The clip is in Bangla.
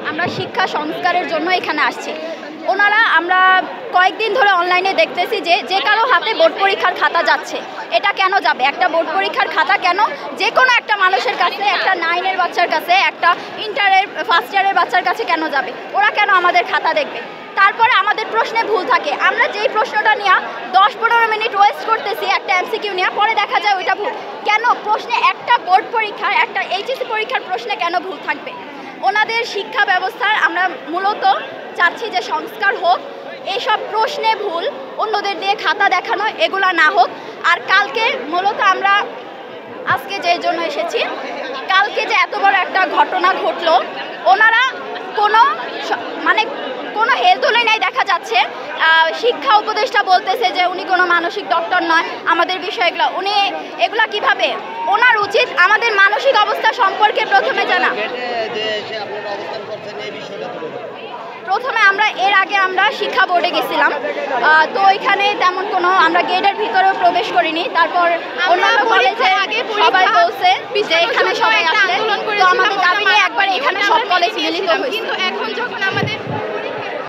আমরা শিক্ষা সংস্কারের জন্য এখানে আসছি। ওনারা আমরা কয়েকদিন ধরে অনলাইনে দেখতেছি যে কারো হাতে বোর্ড পরীক্ষার খাতা যাচ্ছে। এটা কেন যাবে? একটা বোর্ড পরীক্ষার খাতা কেন যে কোনো একটা মানুষের কাছে, একটা 9-এর বাচ্চার কাছে, একটা ইন্টারের ফার্স্ট ইয়ারের বাচ্চার কাছে কেন যাবে? ওরা কেন আমাদের খাতা দেখবে? তারপরে আমাদের প্রশ্নে ভুল থাকে। আমরা যেই প্রশ্নটা নিয়ে 10-15 মিনিট ওয়েস্ট করতেছি একটা এমসিকিউ নিয়ে, পরে দেখা যায় ওইটা ভুল। কেন প্রশ্নে একটা বোর্ড পরীক্ষার, একটা এইচএসসি পরীক্ষার প্রশ্নে কেন ভুল থাকবে? ওনাদের শিক্ষা ব্যবস্থার আমরা মূলত চাচ্ছি যে সংস্কার হোক, এইসব প্রশ্নে ভুল, অন্যদের দিয়ে খাতা দেখানো এগুলা না হোক। আর কালকে মূলত আমরা আজকে যে জন্য এসেছি, কালকে যে এত বড় একটা ঘটনা ঘটলো, ওনারা কোনো কোনো হেলদোলে নাই দেখা যাচ্ছে। শিক্ষা উপদেষ্টা বলতেছে যে উনি কোনো মানসিক ডক্টর নয়, আমাদের বিষয়গুলো উনি এগুলা কিভাবে? ওনার উচিত আমাদের মানসিক অবস্থা সম্পর্কে প্রথমে জানা। প্রথমে এর আগে আমরা শিক্ষা বোর্ডে গেছিলাম, তো ওইখানে তেমন কোনো আমরা গেটের ভিতরেও প্রবেশ করিনি। তারপর অন্যান্য কলেজে সবাই বলছে যে এখানে সবাই আসলে, তো আমাদের দাবি নিয়ে একবার এখানে সব কলেজ মিলিত হয়েছে। কিন্তু এখন যখন আমরা